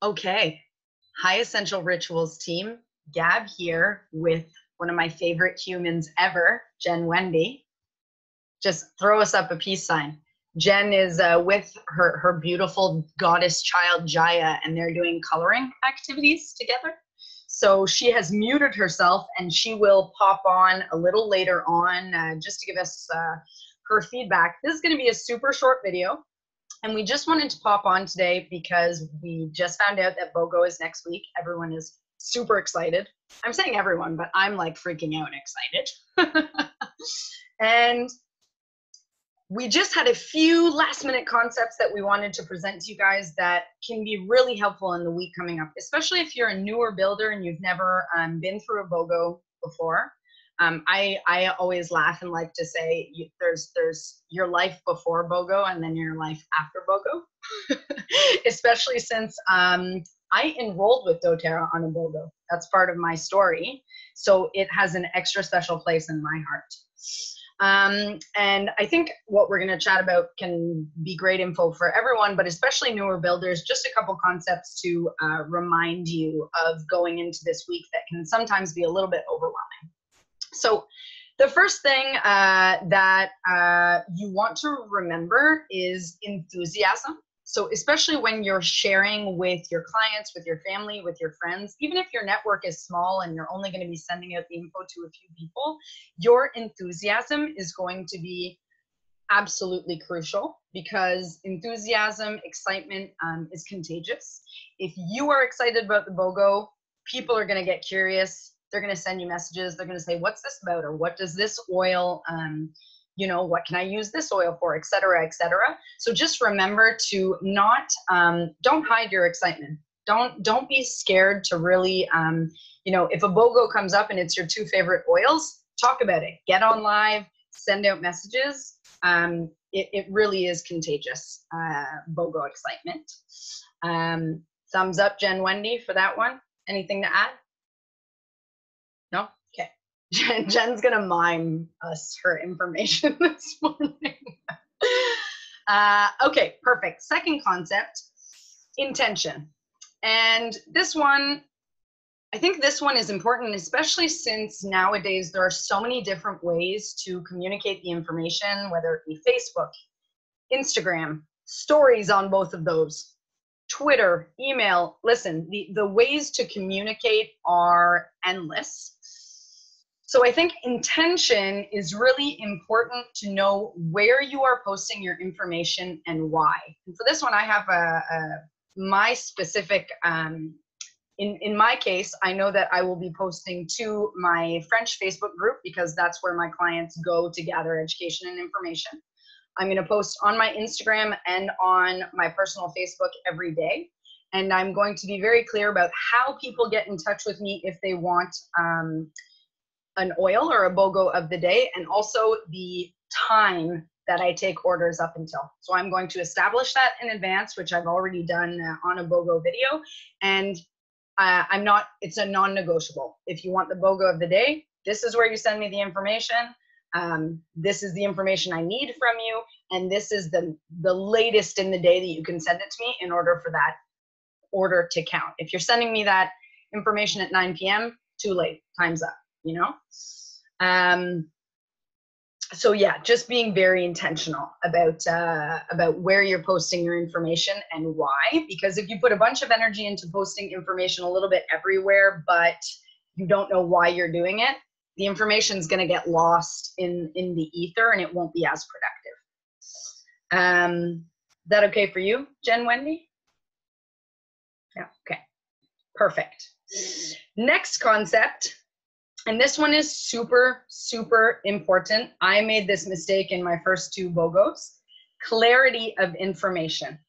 Okay. High Essential Rituals team, Gab here with one of my favorite humans ever, Jen Wende. Just throw us up a peace sign. Jen is with her beautiful goddess child, Jaya, and they're doing coloring activities together. So she has muted herself and she will pop on a little later on just to give us her feedback. This is going to be a super short video. And we just wanted to pop on today because we just found out that BOGO is next week. Everyone is super excited. I'm saying everyone, but I'm like freaking out and excited. And we just had a few last minute concepts that we wanted to present to you guys that can be really helpful in the week coming up, especially if you're a newer builder and you've never been through a BOGO before. I always laugh and like to say there's your life before BOGO and then your life after BOGO, especially since I enrolled with doTERRA on a BOGO. That's part of my story. So it has an extra special place in my heart. And I think what we're going to chat about can be great info for everyone, but especially newer builders, just a couple concepts to remind you of going into this week that can sometimes be a little bit overwhelming. So the first thing that you want to remember is enthusiasm. So especially when you're sharing with your clients, with your family, with your friends, even if your network is small and you're only going to be sending out the info to a few people, your enthusiasm is going to be absolutely crucial because enthusiasm, excitement is contagious. If you are excited about the BOGO, people are going to get curious. They're going to send you messages. They're going to say, what's this about? Or what does this oil, what can I use this oil for, et cetera, et cetera. So just remember to not, don't hide your excitement. Don't be scared to really, if a BOGO comes up and it's your two favorite oils, talk about it. Get on live, send out messages. It really is contagious, BOGO excitement. Thumbs up, Jen Wende, for that one. Anything to add? No? Okay. Jen's going to mime us her information this morning. Okay, perfect. Second concept, intention. And this one, I think this one is important, especially since nowadays there are so many different ways to communicate the information, whether it be Facebook, Instagram, stories on both of those, Twitter, email. Listen, the ways to communicate are endless. So I think intention is really important to know where you are posting your information and why. And for this one, I have my specific, in my case, I know that I will be posting to my French Facebook group because that's where my clients go to gather education and information. I'm going to post on my Instagram and on my personal Facebook every day. And I'm going to be very clear about how people get in touch with me if they want an oil or a BOGO of the day, and also the time that I take orders up until. So I'm going to establish that in advance, which I've already done on a BOGO video. And it's a non-negotiable. If you want the BOGO of the day, this is where you send me the information. This is the information I need from you. And this is the latest in the day that you can send it to me in order for that order to count. If you're sending me that information at 9 p.m., too late, time's up, So yeah, just being very intentional about where you're posting your information and why, because if you put a bunch of energy into posting information a little bit everywhere, but you don't know why you're doing it, the information is going to get lost in the ether and it won't be as productive. Is that okay for you, Jen Wende? Yeah, okay, perfect. Next concept. And this one is super, super important. I made this mistake in my first two BOGOs. Clarity of information.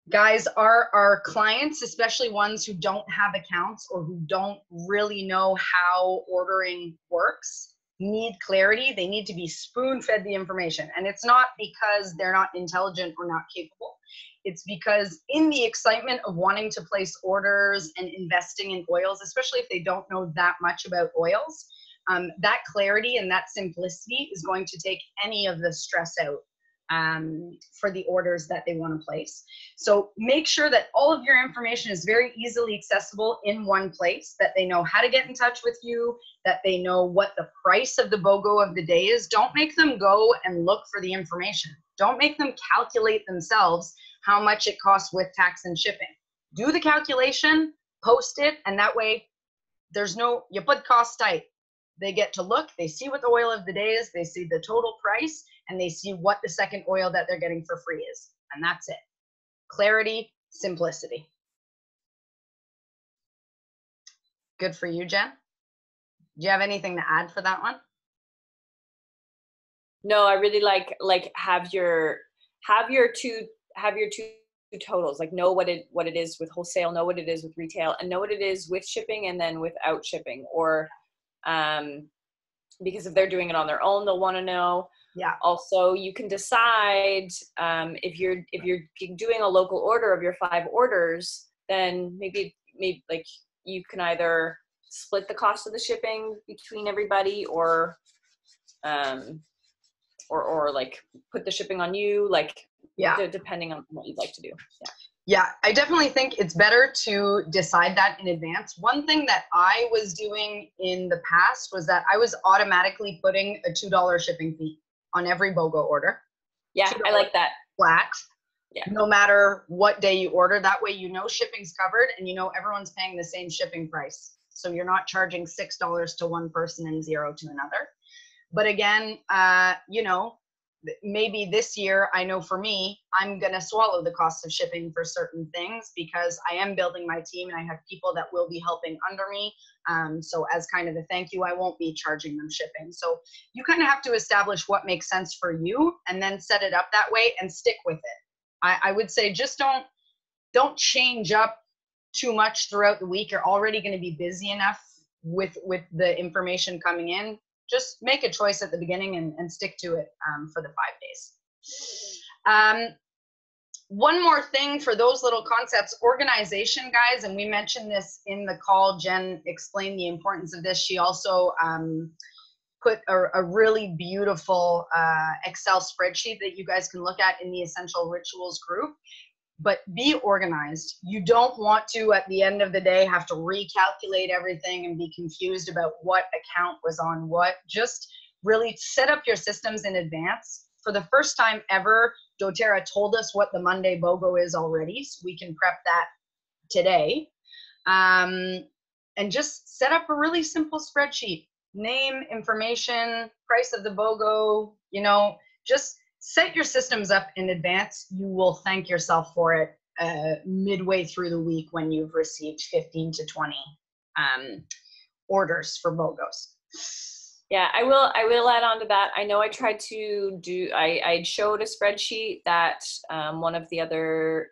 Guys, our clients, especially ones who don't have accounts or who don't really know how ordering works, need clarity. They need to be spoon-fed the information. And it's not because they're not intelligent or not capable. It's because in the excitement of wanting to place orders and investing in oils, especially if they don't know that much about oils, that clarity and that simplicity is going to take any of the stress out for the orders that they want to place. So make sure that all of your information is very easily accessible in one place, that they know how to get in touch with you, that they know what the price of the BOGO of the day is. Don't make them go and look for the information. Don't make them calculate themselves how much it costs with tax and shipping. Do the calculation, post it, and that way you put costs tight. They get to look, they see what the oil of the day is, they see the total price, and they see what the second oil that they're getting for free is. And that's it. Clarity, simplicity. Good for you, Jen. Do you have anything to add for that one? No, I really like have your two totals, like know what it is with wholesale, know what it is with retail, and know what it is with shipping and then without shipping. Or because if they're doing it on their own, they'll want to know. Yeah. Also, you can decide if you're doing a local order of your 5 orders, then maybe like you can either split the cost of the shipping between everybody, or like put the shipping on you, like, yeah, depending on what you'd like to do. Yeah. Yeah, I definitely think it's better to decide that in advance. One thing that I was doing in the past was that I was automatically putting a $2 shipping fee on every BOGO order. Yeah, I like that. Flat. Yeah. No matter what day you order. That way you know shipping's covered and you know everyone's paying the same shipping price. So you're not charging $6 to one person and $0 to another. But again, you know, maybe this year, I know for me, I'm going to swallow the cost of shipping for certain things because I am building my team and I have people that will be helping under me. So as kind of a thank you, I won't be charging them shipping. So you kind of have to establish what makes sense for you and then set it up that way and stick with it. I would say just don't change up too much throughout the week. You're already going to be busy enough with the information coming in. Just make a choice at the beginning and stick to it for the 5 days. One more thing for those little concepts, organization, guys, and we mentioned this in the call. Jen explained the importance of this. She also put a really beautiful Excel spreadsheet that you guys can look at in the Essential Rituals group. But be organized. You don't want to, at the end of the day, have to recalculate everything and be confused about what account was on what. Just really set up your systems in advance. For the first time ever, doTERRA told us what the Monday BOGO is already, so we can prep that today. And just set up a really simple spreadsheet. Name, information, price of the BOGO, you know, just set your systems up in advance. You will thank yourself for it midway through the week when you've received 15 to 20 orders for BOGOs. Yeah, I will add on to that. I know I tried to do, I showed a spreadsheet that one of our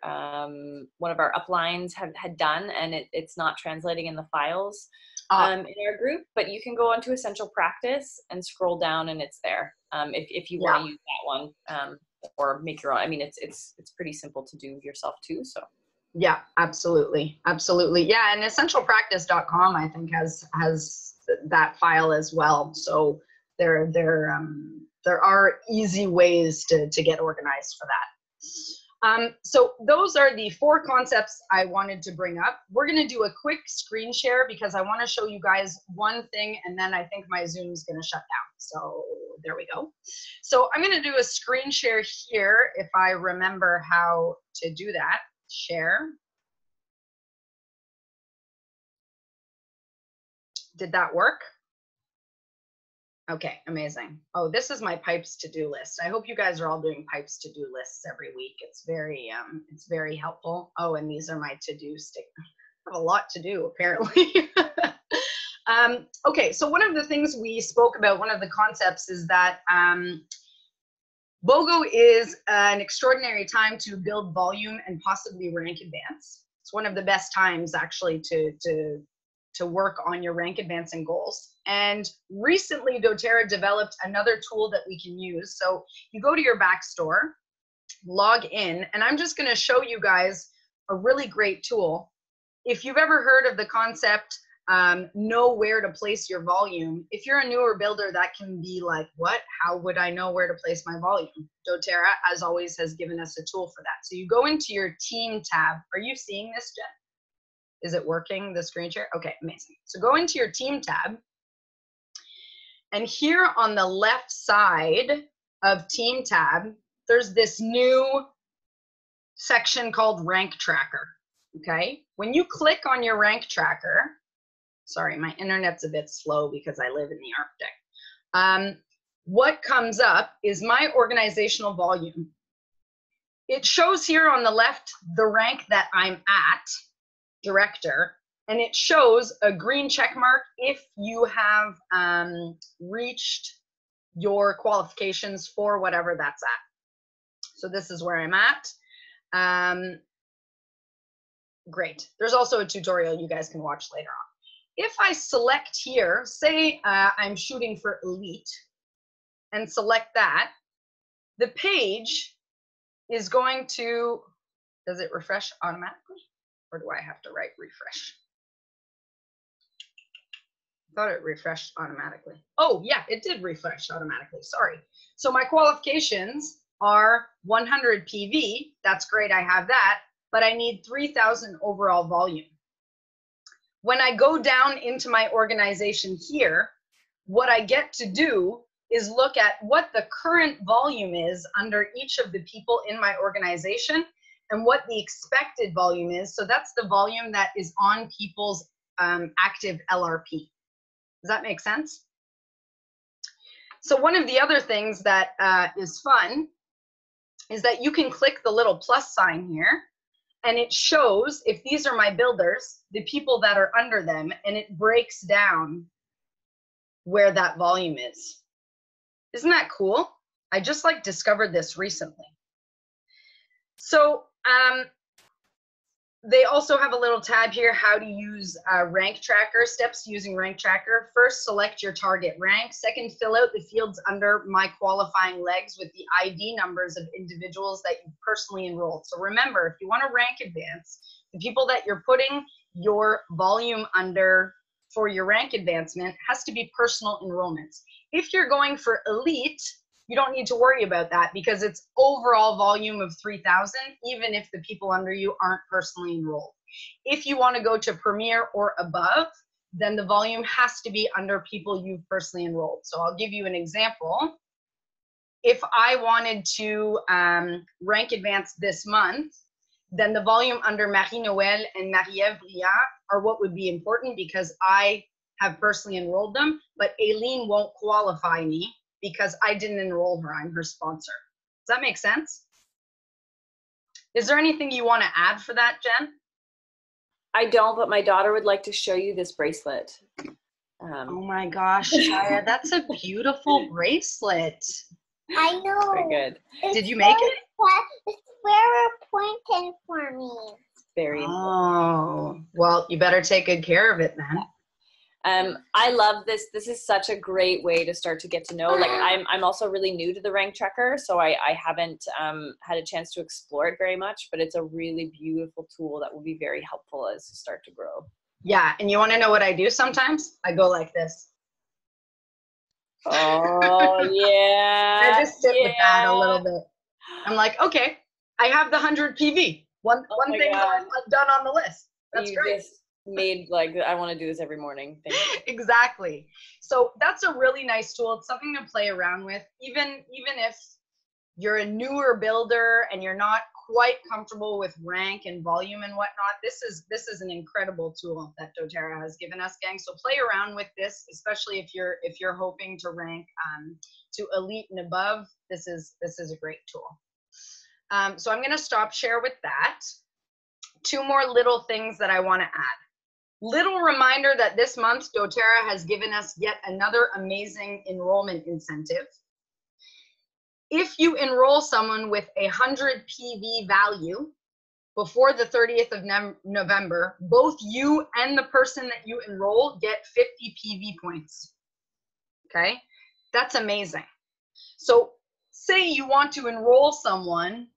uplines had done, and it's not translating in the files in our group, but you can go onto Essential Practice and scroll down and it's there. If you want to use that one or make your own. I mean, it's pretty simple to do yourself too. So. Yeah, absolutely. Absolutely. Yeah. And essentialpractice.com, I think has that file as well. So there are easy ways to get organized for that. So those are the 4 concepts I wanted to bring up. We're going to do a quick screen share because I want to show you guys one thing, and then I think my Zoom is going to shut down. So there we go. So I'm going to do a screen share here if I remember how to do that. Share. Did that work? Okay, amazing. Oh, this is my pipes to-do list. I hope you guys are all doing pipes to-do lists every week. It's very helpful. Oh, and these are my to-do stick. I have a lot to do, apparently. Okay, so one of the things we spoke about, one of the concepts is that BOGO is an extraordinary time to build volume and possibly rank advance. It's one of the best times actually to work on your rank advancing goals. And recently doTERRA developed another tool that we can use. So you go to your Backstore, log in, and I'm just going to show you guys a really great tool. If you've ever heard of the concept know where to place your volume. If you're a newer builder, that can be like, what? How would I know where to place my volume? doTERRA, as always, has given us a tool for that. So you go into your team tab. Are you seeing this, Jen? Is it working, the screen share? Okay, amazing. So go into your team tab. And here on the left side of team tab, there's this new section called rank tracker. Okay, when you click on your rank tracker, sorry, my internet's a bit slow because I live in the Arctic. What comes up is my organizational volume. It shows here on the left the rank that I'm at, director, and it shows a green check mark if you have reached your qualifications for whatever that's at. So this is where I'm at. Great. There's also a tutorial you guys can watch later on. If I select here, say I'm shooting for elite, and select that, the page is going to, does it refresh automatically? Or do I have to write refresh? I thought it refreshed automatically. Oh yeah, it did refresh automatically, sorry. So my qualifications are 100 PV, that's great, I have that, but I need 3,000 overall volume. When I go down into my organization here, what I get to do is look at what the current volume is under each of the people in my organization and what the expected volume is. So that's the volume that is on people's active LRP. Does that make sense? So one of the other things that is fun is that you can click the little plus sign here, and it shows, if these are my builders, the people that are under them, and it breaks down where that volume is. Isn't that cool? I just like discovered this recently. So they also have a little tab here, how to use rank tracker, steps to using rank tracker. First, select your target rank. Second, fill out the fields under my qualifying legs with the ID numbers of individuals that you personally enrolled. So remember, if you want to rank advance, the people that you're putting your volume under for your rank advancement has to be personal enrollments. If you're going for elite, you don't need to worry about that because it's overall volume of 3,000, even if the people under you aren't personally enrolled. If you want to go to premier or above, then the volume has to be under people you've personally enrolled. So I'll give you an example. If I wanted to rank advance this month, then the volume under Marie-Noël and Marie-Ève Briand are what would be important because I have personally enrolled them, but Aileen won't qualify me because I didn't enroll her, I'm her sponsor. Does that make sense? Is there anything you want to add for that, Jen? I don't, but my daughter would like to show you this bracelet. Oh my gosh, Shia, that's a beautiful bracelet. I know. Very good. Did you make it? It's very important for me. Very important. Oh, well, you better take good care of it then. I love this. This is such a great way to start to get to know. Like I'm also really new to the rank tracker, so I haven't had a chance to explore it very much, but it's a really beautiful tool that will be very helpful as you start to grow. Yeah, and you want to know what I do sometimes? I go like this. Oh yeah. I just sit with that a little bit. I'm like, okay, I have the 100 PV. One thing's done on the list. That's great. Just made like I want to do this every morning. Thank you. Exactly. So that's a really nice tool. It's something to play around with. Even if you're a newer builder and you're not quite comfortable with rank and volume and whatnot, this is an incredible tool that doTERRA has given us, gang. So play around with this, especially if you're hoping to rank to elite and above. This is a great tool. So I'm going to stop share with that. Two more little things that I want to add. Little reminder that this month doTERRA has given us yet another amazing enrollment incentive. If you enroll someone with 100 PV value before the 30th of November, both you and the person that you enroll get 50 PV points. Okay, that's amazing. So say you want to enroll someone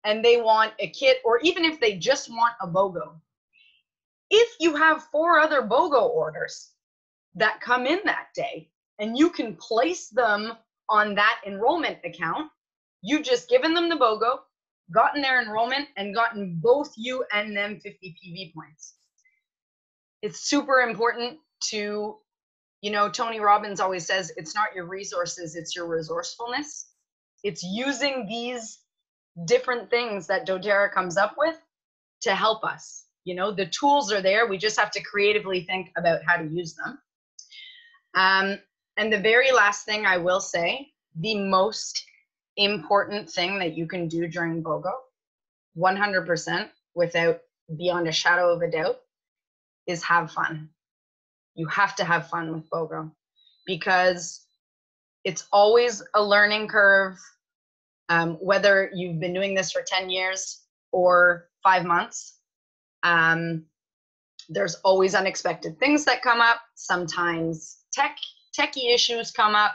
and they want a kit, or even if they just want a BOGO, if you have 4 other BOGO orders that come in that day and you can place them on that enrollment account, you've just given them the BOGO, gotten their enrollment, and gotten both you and them 50 PV points. It's super important to, you know, Tony Robbins always says, it's not your resources, it's your resourcefulness. It's using these different things that doTERRA comes up with to help us. You know, the tools are there. We just have to creatively think about how to use them. And the very last thing I will say, the most important thing that you can do during BOGO, 100% without beyond a shadow of a doubt, is have fun. You have to have fun with BOGO because it's always a learning curve, whether you've been doing this for 10 years or 5 months. There's always unexpected things that come up. Sometimes techie issues come up.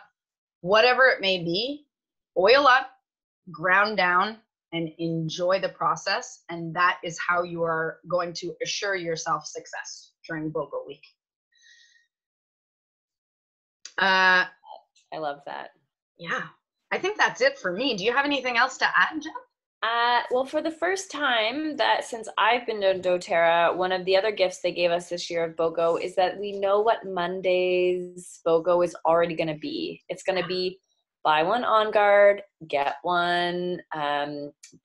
Whatever it may be, oil up, ground down, and enjoy the process. And that is how you are going to assure yourself success during BOGO week. I love that. Yeah, I think that's it for me. Do you have anything else to add, Jen? Well, for the first time since I've been to doTERRA, one of the other gifts they gave us this year of BOGO is that we know what Monday's BOGO is already going to be. It's going to be buy one On Guard, get one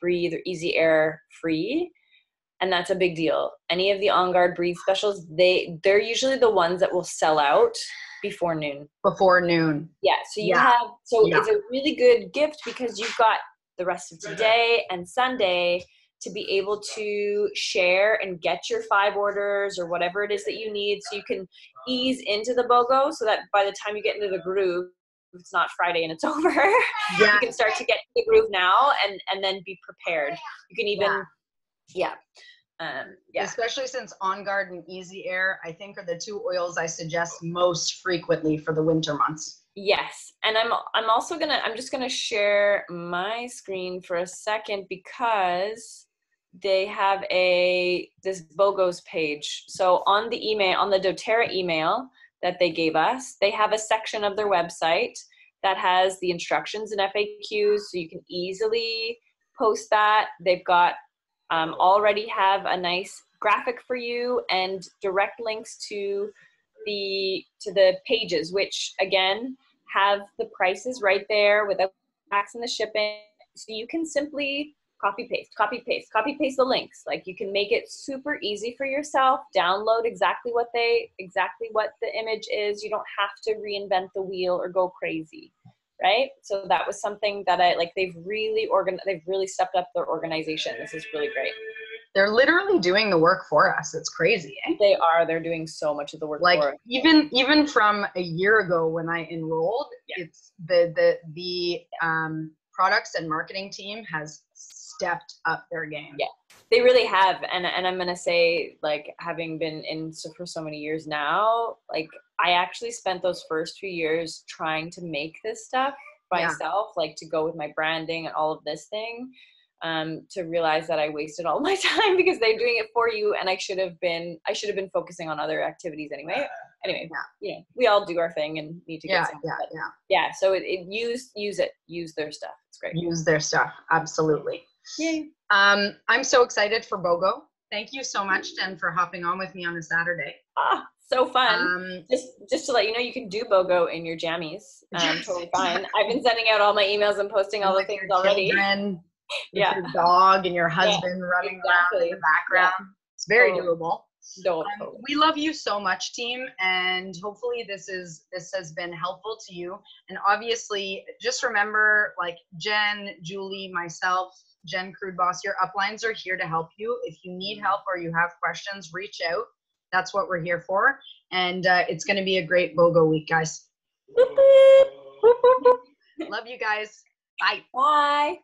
Breathe or Easy Air free. And that's a big deal. Any of the On Guard Breathe specials, they're usually the ones that will sell out before noon. Before noon. Yeah. So it's a really good gift because you've got the rest of today and Sunday to be able to share and get your 5 orders or whatever it is that you need, so you can ease into the BOGO so that by the time you get into the groove, it's not Friday and it's over. Yeah. You can start to get to the groove now and then be prepared. You can even, yeah. Especially since On Guard and Easy Air, I think, are the 2 oils I suggest most frequently for the winter months. Yes, and I'm just gonna share my screen for a second because they have this BOGOs page. So on the email, on the doTERRA email that they gave us, they have a section of their website that has the instructions and FAQs, so you can easily post that. They've got already have a nice graphic for you and direct links to the pages, which again have the prices right there without tax and the shipping. So you can simply copy paste the links. Like, you can make it super easy for yourself, download exactly what the image is. You don't have to reinvent the wheel or go crazy, right? So that was something that they've really stepped up their organization. This is really great. They're literally doing the work for us. It's crazy, eh? They are. They're doing so much of the work for us. Even from a year ago when I enrolled, it's the products and marketing team has stepped up their game. Yeah, they really have. And I'm gonna say, like, having been in for so many years now, like, I actually spent those first few years trying to make this stuff myself, like to go with my branding and all of this thing. To realize that I wasted all my time because they're doing it for you, and I should have been focusing on other activities anyway. We all do our thing and need to get some. So use their stuff. It's great. Use their stuff, absolutely. Yay. I'm so excited for BOGO. Thank you so much, Jen, for hopping on with me on a Saturday. So fun. Just to let you know, you can do BOGO in your jammies. Totally fine. I've been sending out all my emails and posting all the things already. With your dog and your husband running around in the background. It's very doable. We love you so much, team, and hopefully this has been helpful to you. And obviously, just remember, like Jen, Julie, myself, Jen Crude Boss, your uplines are here to help you. If you need help or you have questions, reach out. That's what we're here for. And it's going to be a great BOGO week, guys. Love you guys. Bye. Bye.